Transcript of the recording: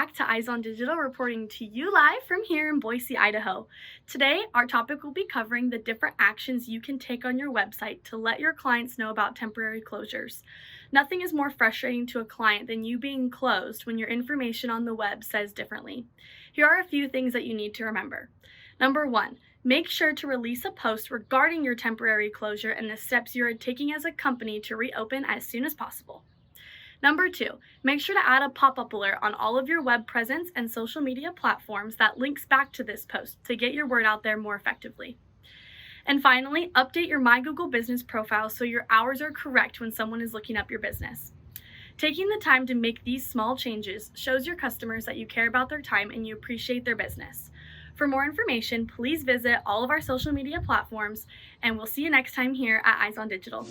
back to Eyes on Digital, reporting to you live from here in Boise, Idaho. Today, our topic will be covering the different actions you can take on your website to let your clients know about temporary closures. Nothing is more frustrating to a client than you being closed when your information on the web says differently. Here are a few things that you need to remember. Number 1, make sure to release a post regarding your temporary closure and the steps you are taking as a company to reopen as soon as possible. Number 2, make sure to add a pop-up alert on all of your web presence and social media platforms that links back to this post to get your word out there more effectively. And finally, update your My Google Business profile so your hours are correct when someone is looking up your business. Taking the time to make these small changes shows your customers that you care about their time and you appreciate their business. For more information, please visit all of our social media platforms, and we'll see you next time here at Eyes on Digital.